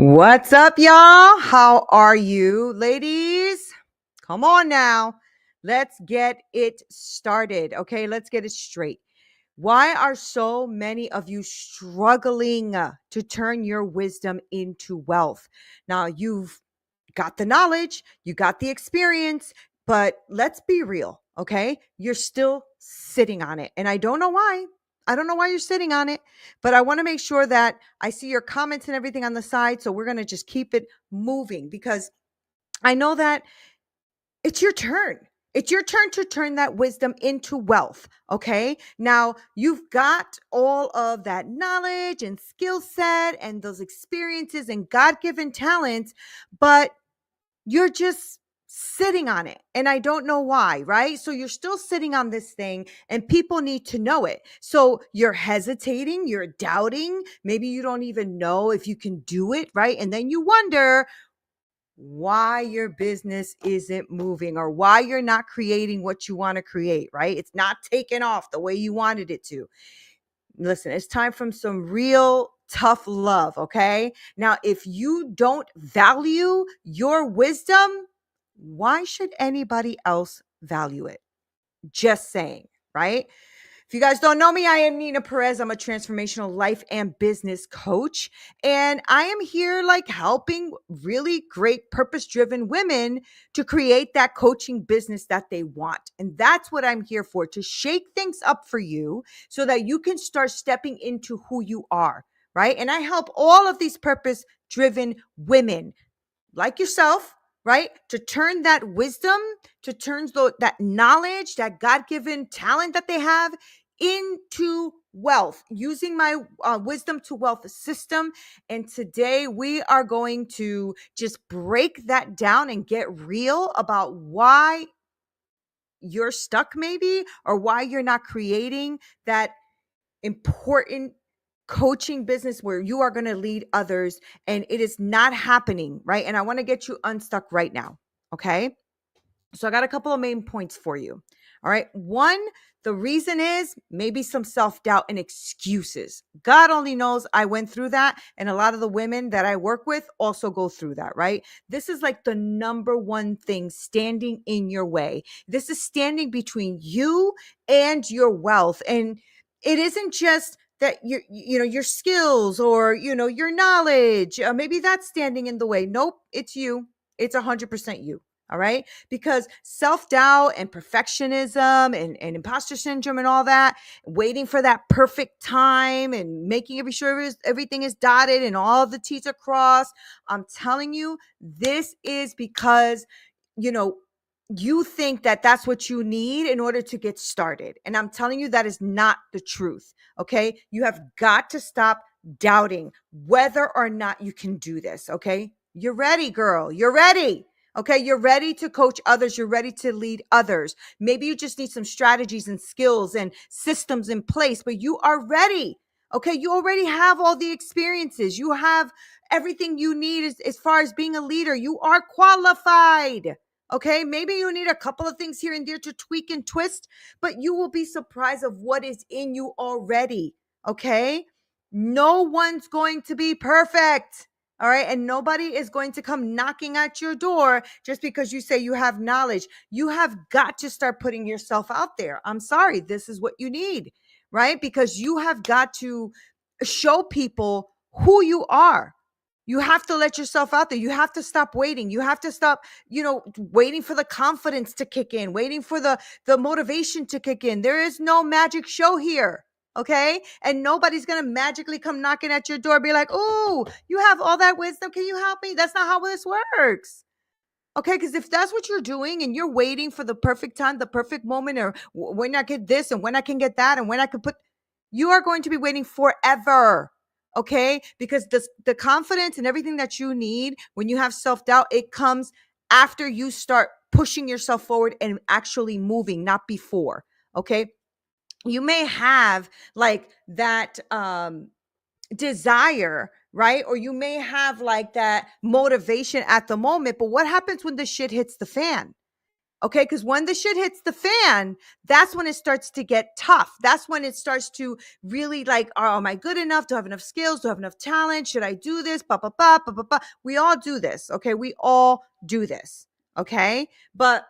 What's up, y'all? How are you, ladies? Come on now. Let's get it started. Okay, let's get it straight. Why are so many of you struggling to turn your wisdom into wealth? Now, you've got the knowledge, you got the experience, but let's be real, okay? You're still sitting on it. And I don't know why. I don't know why you're sitting on it, but I want to make sure that I see your comments and everything on the side. So we're going to just keep it moving because I know that it's your turn. It's your turn to turn that wisdom into wealth. Okay. Now you've got all of that knowledge and skill set and those experiences and God given talents, but you're just sitting on it. And I don't know why, right? So you're still sitting on this thing and people need to know it. So you're hesitating, you're doubting. Maybe you don't even know if you can do it, right? And then you wonder why your business isn't moving or why you're not creating what you want to create, right? It's not taking off the way you wanted it to. Listen, it's time for some real tough love, okay? Now, if you don't value your wisdom, why should anybody else value it? Just saying, right? If you guys don't know me, I am Neena Perez. I'm a transformational life and business coach. And I am here like helping really great purpose-driven women to create that coaching business that they want. And that's what I'm here for, to shake things up for you so that you can start stepping into who you are, right? And I help all of these purpose-driven women like yourself, right? To turn that wisdom, to turn that knowledge, that God-given talent that they have into wealth using my wisdom to wealth system. And today we are going to just break that down and get real about why you're stuck maybe, or why you're not creating that important coaching business where you are going to lead others and it is not happening, right? And I want to get you unstuck right now. Okay. So I got a couple of main points for you. All right. One, the reason is maybe some self-doubt and excuses. God only knows I went through that. And a lot of the women that I work with also go through that, right? This is like the number one thing standing in your way. This is standing between you and your wealth. And it isn't just that your skills or, your knowledge, maybe that's standing in the way. Nope. It's you. It's 100% you. All right. Because self-doubt and perfectionism and imposter syndrome and all that, waiting for that perfect time and making sure everything is dotted and all the T's are crossed. I'm telling you, this is because, you think that that's what you need in order to get started. And I'm telling you, that is not the truth. Okay. You have got to stop doubting whether or not you can do this. Okay. You're ready, girl. You're ready. Okay, you're ready to coach others. You're ready to lead others. Maybe you just need some strategies and skills and systems in place, but you are ready. Okay, you already have all the experiences. You have everything you need as far as being a leader. You are qualified. Okay, maybe you need a couple of things here and there to tweak and twist, but you will be surprised of what is in you already. Okay, no one's going to be perfect. All right. And nobody is going to come knocking at your door just because you say you have knowledge. You have got to start putting yourself out there. I'm sorry. This is what you need, right? Because you have got to show people who you are. You have to let yourself out there. You have to stop waiting. You have to stop, waiting for the confidence to kick in, waiting for the motivation to kick in. There is no magic show here. Okay. And nobody's going to magically come knocking at your door, be like, oh, you have all that wisdom. Can you help me? That's not how this works. Okay. Because if that's what you're doing and you're waiting for the perfect time, the perfect moment, or when I get this and when I can get that and when I can you are going to be waiting forever. Okay. Because the confidence and everything that you need when you have self-doubt, it comes after you start pushing yourself forward and actually moving, not before. Okay. You may have like that desire, right? Or you may have like that motivation at the moment, but what happens when the shit hits the fan? Okay, because when the shit hits the fan, that's when it starts to get tough. That's when it starts to really like, oh, am I good enough? Do I have enough skills? Do I have enough talent? Should I do this? Ba, ba, ba, ba, ba, ba. We all do this. Okay, we all do this. Okay, but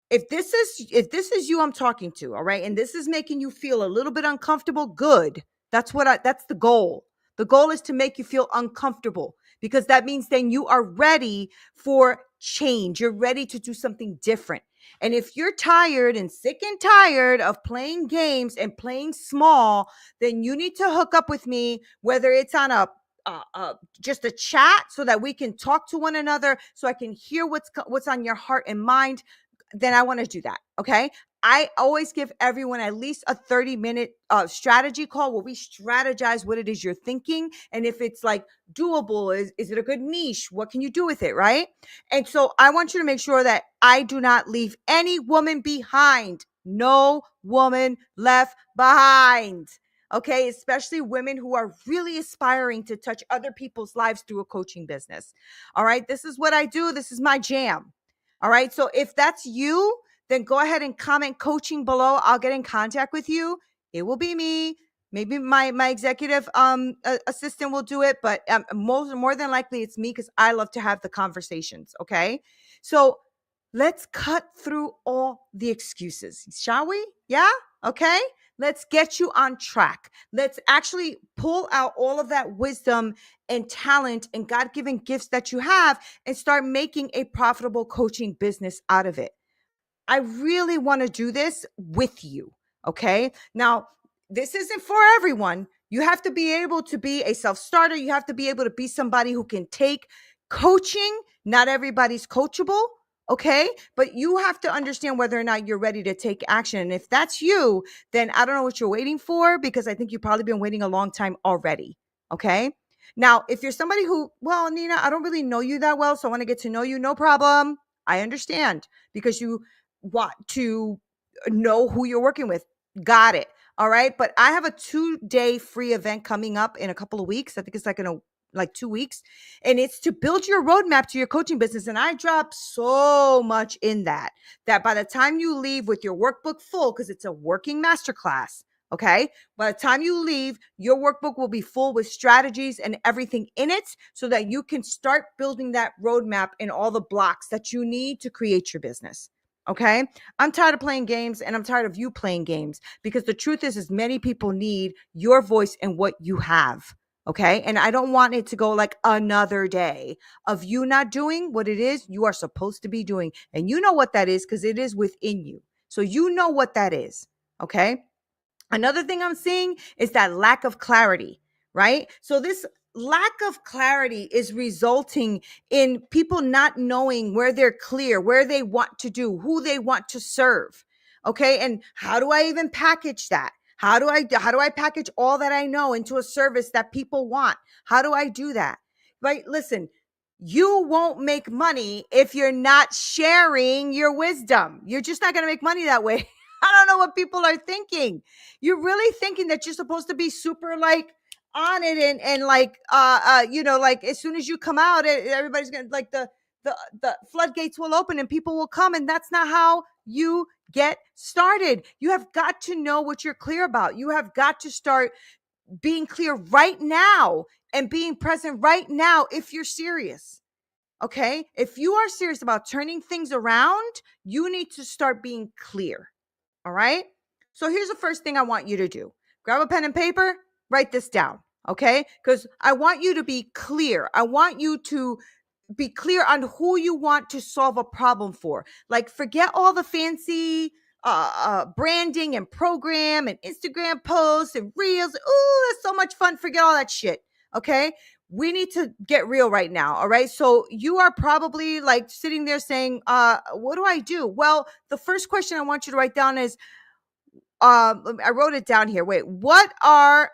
if this is you I'm talking to, all right, and this is making you feel a little bit uncomfortable, good. That's the goal. The goal is to make you feel uncomfortable because that means then you are ready for change. You're ready to do something different. And if you're tired and sick and tired of playing games and playing small, then you need to hook up with me, whether it's on just a chat so that we can talk to one another, so I can hear what's on your heart and mind. Then I want to do that. Okay. I always give everyone at least a 30-minute strategy call where we strategize what it is you're thinking. And if it's like doable, is it a good niche? What can you do with it? Right. And so I want you to make sure that I do not leave any woman behind. No woman left behind. Okay. Especially women who are really aspiring to touch other people's lives through a coaching business. All right. This is what I do. This is my jam. All right. So if that's you, then go ahead and comment coaching below. I'll get in contact with you. It will be me. Maybe my executive assistant will do it, but more than likely it's me because I love to have the conversations. Okay. So let's cut through all the excuses, shall we? Yeah. Okay. Let's get you on track. Let's actually pull out all of that wisdom and talent and God-given gifts that you have and start making a profitable coaching business out of it. I really want to do this with you. Okay. Now, this isn't for everyone. You have to be able to be a self-starter. You have to be able to be somebody who can take coaching. Not everybody's coachable. Okay. But you have to understand whether or not you're ready to take action. And if that's you, then I don't know what you're waiting for, because I think you've probably been waiting a long time already. Okay. Now, if you're somebody who, well, Neena, I don't really know you that well, so I want to get to know you. No problem. I understand, because you want to know who you're working with. Got it. All right. But I have a 2-day free event coming up in a couple of weeks. I think it's like 2 weeks. And it's to build your roadmap to your coaching business. And I drop so much in that by the time you leave with your workbook full, because it's a working masterclass. Okay. By the time you leave, your workbook will be full with strategies and everything in it so that you can start building that roadmap and all the blocks that you need to create your business. Okay. I'm tired of playing games, and I'm tired of you playing games, because the truth is many people need your voice and what you have. Okay. And I don't want it to go like another day of you not doing what it is you are supposed to be doing. And you know what that is, because it is within you. So you know what that is. Okay. Another thing I'm seeing is that lack of clarity, right? So this lack of clarity is resulting in people not knowing where they're clear, where they want to do, who they want to serve. Okay. And how do I even package that? How do I package all that I know into a service that people want? How do I do that? Right? Listen, you won't make money if you're not sharing your wisdom. You're just not going to make money that way. I don't know what people are thinking. You're really thinking that you're supposed to be super like on it and like like as soon as you come out, everybody's gonna like the floodgates will open and people will come, and that's not how you get started. You have got to know what you're clear about. You have got to start being clear right now and being present right now if you're serious. Okay? If you are serious about turning things around, you need to start being clear. All right. So here's the first thing I want you to do. Grab a pen and paper, write this down. Okay. Because I want you to be clear. I want you to be clear on who you want to solve a problem for. Like, forget all the fancy branding and program and Instagram posts and reels. Ooh, that's so much fun. Forget all that shit. Okay. We need to get real right now. All right. So you are probably like sitting there saying, what do I do? Well, the first question I want you to write down is, I wrote it down here. Wait, what are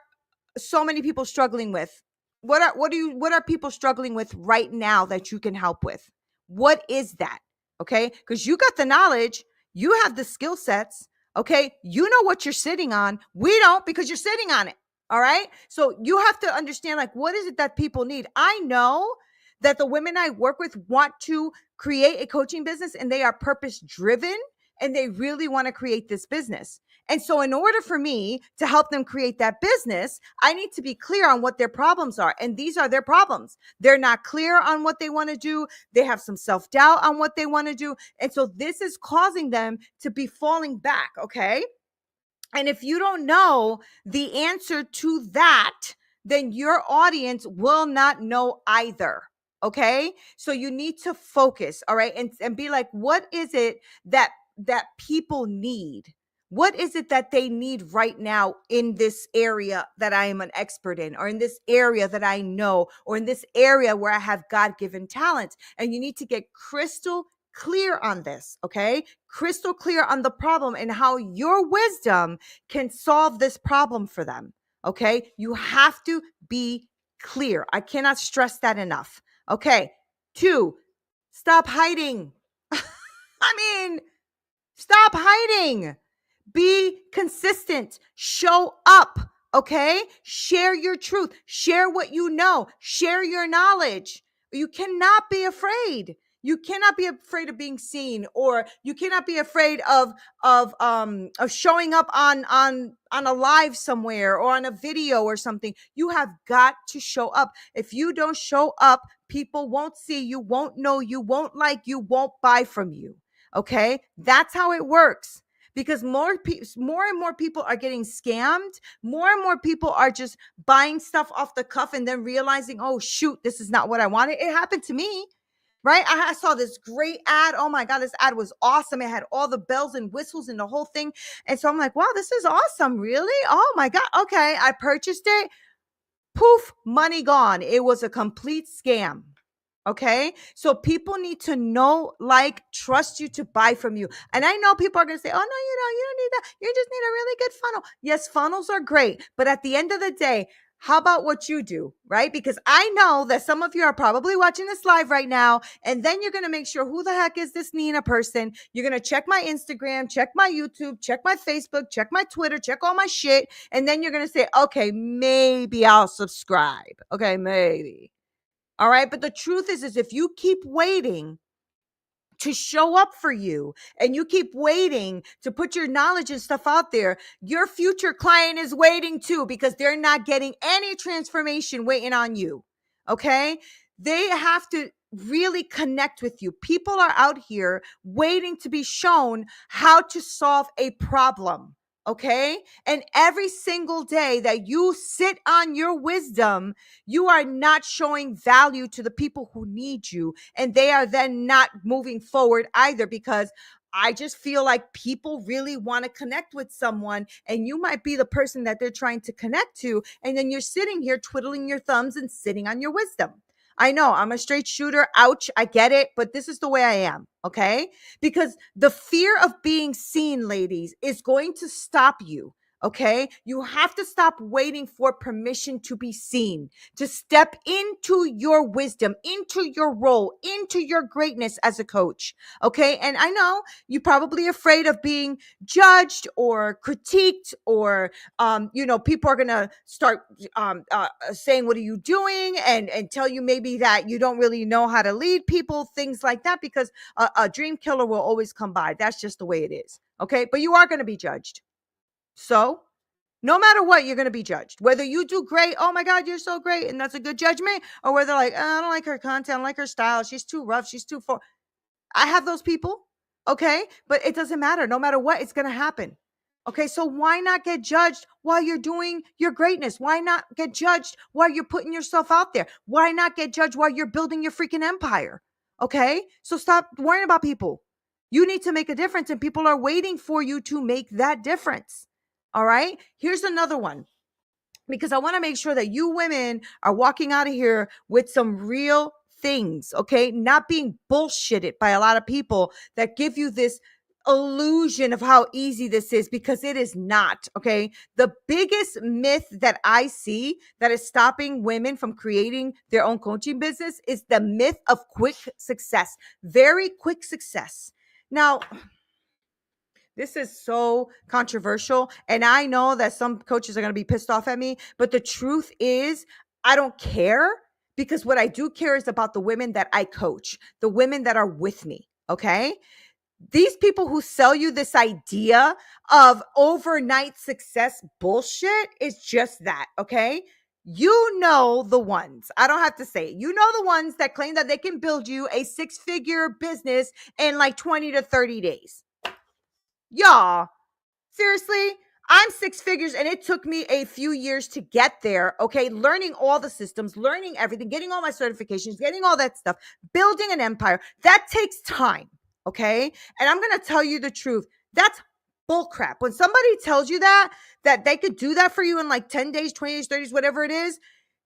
so many people struggling with? What are people struggling with right now that you can help with? What is that? Okay. Because you got the knowledge, you have the skill sets. Okay. You know what you're sitting on. We don't, because you're sitting on it. All right. So you have to understand, like, what is it that people need? I know that the women I work with want to create a coaching business, and they are purpose driven, and they really want to create this business. And so in order for me to help them create that business, I need to be clear on what their problems are. And these are their problems. They're not clear on what they want to do. They have some self-doubt on what they want to do. And so this is causing them to be falling back, okay? And if you don't know the answer to that, then your audience will not know either. Okay. So you need to focus. All right. And be like, what is it that people need? What is it that they need right now in this area that I am an expert in, or in this area that I know, or in this area where I have God-given talents? And you need to get crystal clear on this, okay? Crystal clear on the problem and how your wisdom can solve this problem for them, okay? You have to be clear. I cannot stress that enough. Okay. 2, stop hiding. I mean, stop hiding. Be consistent. Show up. Okay. Share your truth. Share what you know. Share your knowledge. You cannot be afraid. You cannot be afraid of being seen, or you cannot be afraid of showing up on a live somewhere, or on a video or something. You have got to show up. If you don't show up, people won't see you, won't know you, won't like you, won't buy from you. Okay? That's how it works. Because more and more people are getting scammed. More and more people are just buying stuff off the cuff and then realizing, oh, shoot, this is not what I wanted. It happened to me, right? I saw this great ad. Oh my God, this ad was awesome. It had all the bells and whistles and the whole thing. And so I'm like, wow, this is awesome. Really? Oh my God. Okay. I purchased it. Poof, money gone. It was a complete scam. Okay. So people need to know, like, trust you to buy from you. And I know people are going to say, oh, no, you don't need that. You just need a really good funnel. Yes, funnels are great. But at the end of the day, how about what you do, right? Because I know that some of you are probably watching this live right now, and then you're going to make sure, who the heck is this Neena person? You're going to check my Instagram, check my YouTube, check my Facebook, check my Twitter, check all my shit. And then you're going to say, okay, maybe I'll subscribe. Okay, maybe. All right. But the truth is if you keep waiting to show up for you, and you keep waiting to put your knowledge and stuff out there, your future client is waiting too, because they're not getting any transformation waiting on you. Okay. They have to really connect with you. People are out here waiting to be shown how to solve a problem. Okay. And every single day that you sit on your wisdom, you are not showing value to the people who need you. And they are then not moving forward either, because I just feel like people really want to connect with someone, and you might be the person that they're trying to connect to. And then you're sitting here twiddling your thumbs and sitting on your wisdom. I know I'm a straight shooter. Ouch. I get it. But this is the way I am. Okay. Because the fear of being seen, ladies, is going to stop you. Okay. You have to stop waiting for permission to be seen, to step into your wisdom, into your role, into your greatness as a coach. Okay. And I know you're probably afraid of being judged or critiqued, or, people are going to start saying, what are you doing? And tell you maybe that you don't really know how to lead people, things like that, because a dream killer will always come by. That's just the way it is. Okay. But you are going to be judged. So no matter what, you're going to be judged. Whether you do great, oh my God, you're so great, and that's a good judgment, or whether like, I don't like her content, I don't like her style, she's too rough, she's too far. I have those people. Okay. But it doesn't matter. No matter what, it's going to happen. Okay. So why not get judged while you're doing your greatness? Why not get judged while you're putting yourself out there? Why not get judged while you're building your freaking empire? Okay. So stop worrying about people. You need to make a difference, and people are waiting for you to make that difference. All right. Here's another one, because I want to make sure that you women are walking out of here with some real things. Okay. Not being bullshitted by a lot of people that give you this illusion of how easy this is, because it is not. Okay. The biggest myth that I see that is stopping women from creating their own coaching business is the myth of quick success, very quick success. Now, this is so controversial, and I know that some coaches are going to be pissed off at me, but the truth is, I don't care, because what I do care is about the women that I coach, the women that are with me. Okay. These people who sell you this idea of overnight success bullshit is just that. Okay. You know the ones, I don't have to say it. You know the ones that claim that they can build you a 6-figure business in like 20 to 30 days. Y'all, seriously, I'm 6 figures and it took me a few years to get there. Okay. Learning all the systems, learning everything, getting all my certifications, getting all that stuff, building an empire. That takes time. Okay. And I'm going to tell you the truth. That's bull crap. When somebody tells you that they could do that for you in like 10 days, 20 days, 30 days, whatever it is,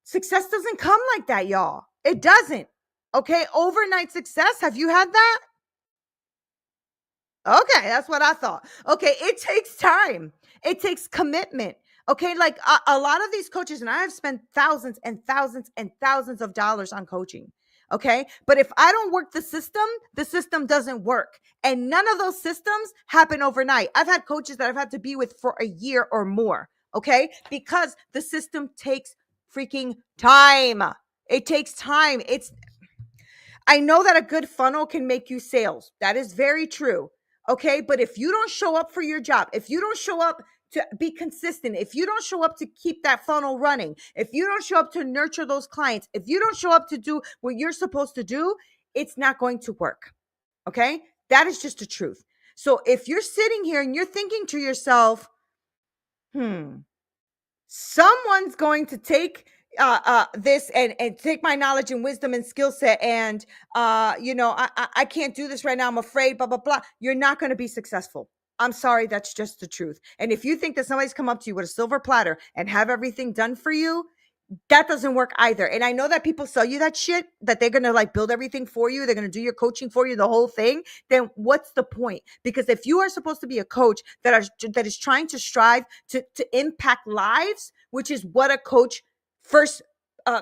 success doesn't come like that, y'all. It doesn't. Okay. Overnight success. Have you had that? Okay, that's what I thought. Okay, it takes time. It takes commitment. Okay, like a lot of these coaches, and I have spent thousands and thousands and thousands of dollars on coaching. Okay, but if I don't work the system doesn't work. And none of those systems happen overnight. I've had coaches that I've had to be with for a year or more. Okay, because the system takes freaking time. It takes time. I know that a good funnel can make you sales. That is very true. Okay. But if you don't show up for your job, if you don't show up to be consistent, if you don't show up to keep that funnel running, if you don't show up to nurture those clients, if you don't show up to do what you're supposed to do, it's not going to work. Okay. That is just the truth. So if you're sitting here and you're thinking to yourself, someone's going to take this and take my knowledge and wisdom and skill set and I can't do this right now, I'm afraid, blah blah blah, you're not going to be successful. I'm sorry, that's just the truth. And if you think that somebody's come up to you with a silver platter and have everything done for you, that doesn't work either. And I know that people sell you that shit, that they're going to like build everything for you. They're going to do your coaching for you, the whole thing. Then what's the point? Because if you are supposed to be a coach that is trying to strive to impact lives, which is what a coach first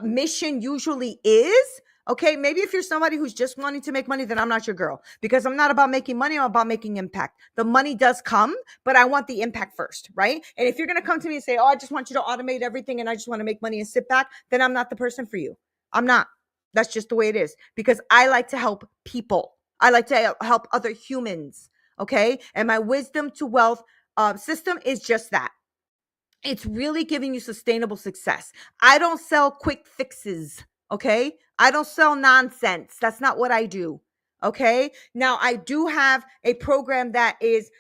mission usually is. Okay, maybe if you're somebody who's just wanting to make money, then I'm not your girl, because I'm not about making money. I'm about making impact. The money does come, but I want the impact first, right? And if you're going to come to me and say, oh, I just want you to automate everything and I just want to make money and sit back, then I'm not the person for you. I'm not. That's just the way it is, because I like to help people. I like to help other humans. Okay. And my wisdom to wealth system is just that. It's really giving you sustainable success. I don't sell quick fixes. Okay. I don't sell nonsense. That's not what I do. Okay. Now, I do have a program that is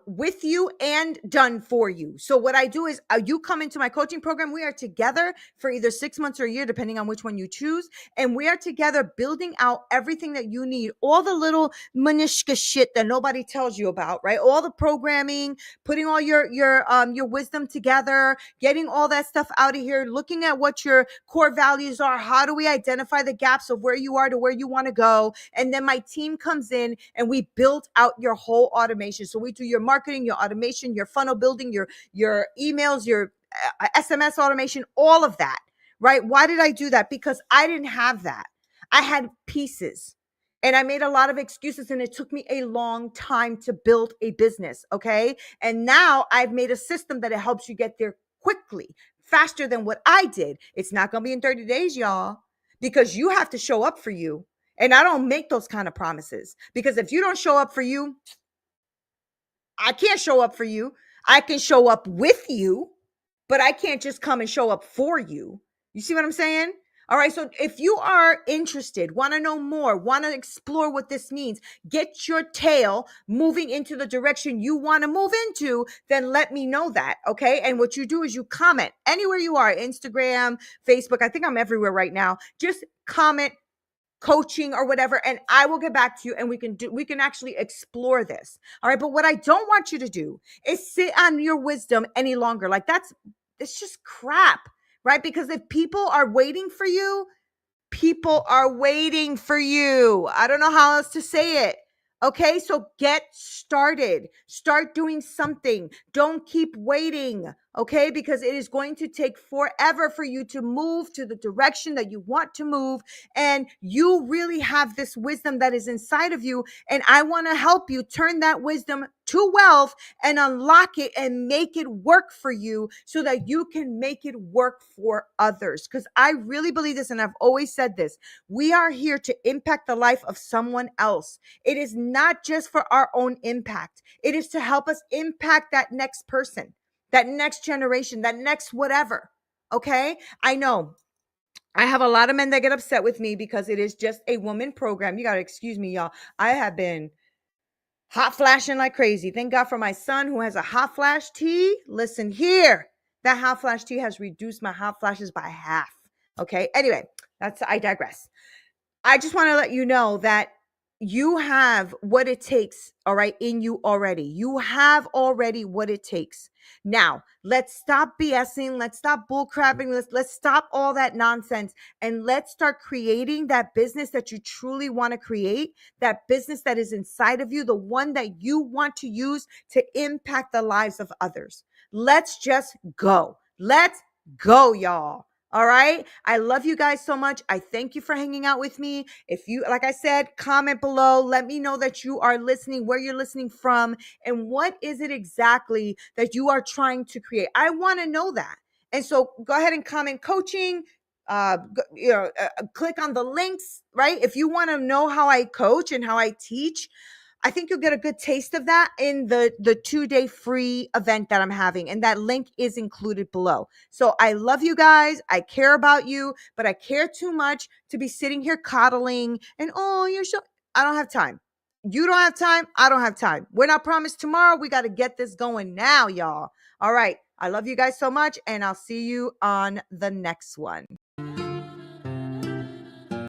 with you and done for you. So what I do is you come into my coaching program. We are together for either 6 months or a year, depending on which one you choose. And we are together building out everything that you need, all the little minishka shit that nobody tells you about, right? All the programming, putting all your wisdom together, getting all that stuff out of here, looking at what your core values are. How do we identify the gaps of where you are to where you want to go? And then my team comes in and we build out your whole automation. So we do your marketing, your automation, your funnel building, your emails, your SMS automation, all of that, right? Why did I do that? Because I didn't have that. I had pieces and I made a lot of excuses, and it took me a long time to build a business. Okay. And now I've made a system that it helps you get there quickly, faster than what I did. It's not going to be in 30 days, y'all, because you have to show up for you. And I don't make those kind of promises, because if you don't show up for you, I can't show up for you. I can show up with you, but I can't just come and show up for you. You see what I'm saying? All right. So if you are interested, want to know more, want to explore what this means, get your tail moving into the direction you want to move into, then let me know that. Okay. And what you do is you comment anywhere you are, Instagram, Facebook. I think I'm everywhere right now. Just comment coaching or whatever, and I will get back to you, and we can actually explore this. All right. But what I don't want you to do is sit on your wisdom any longer. Like it's just crap, right? Because if people are waiting for you, people are waiting for you. I don't know how else to say it. Okay. So get started, start doing something. Don't keep waiting. Okay. Because it is going to take forever for you to move to the direction that you want to move. And you really have this wisdom that is inside of you. And I want to help you turn that wisdom to wealth and unlock it and make it work for you so that you can make it work for others. Because I really believe this, and I've always said this. We are here to impact the life of someone else. It is not just for our own impact. It is to help us impact that next person, that next generation, that next whatever. Okay? I know I have a lot of men that get upset with me because it is just a woman program. You got to excuse me, y'all. I have been hot flashing like crazy. Thank God for my son who has a hot flash tea. Listen here. That hot flash tea has reduced my hot flashes by half. Okay? Anyway, I digress. I just want to let you know that you have what it takes, all right, in you already. You have already what it takes. Now, let's stop BSing. Let's stop bullcrapping. Let's stop all that nonsense and let's start creating that business that you truly want to create, that business that is inside of you, the one that you want to use to impact the lives of others. Let's just go. Let's go, y'all. All right. I love you guys so much. I thank you for hanging out with me. If you, like I said, comment below. Let me know that you are listening, where you're listening from, and what is it exactly that you are trying to create. I want to know that. And so go ahead and comment coaching. Click on the links, right? If you want to know how I coach and how I teach, I think you'll get a good taste of that in the 2-day free event that I'm having. And that link is included below. So I love you guys. I care about you, but I care too much to be sitting here coddling and, oh, you're so, I don't have time. You don't have time. I don't have time. We're not promised tomorrow. We got to get this going now, y'all. All right. I love you guys so much. And I'll see you on the next one.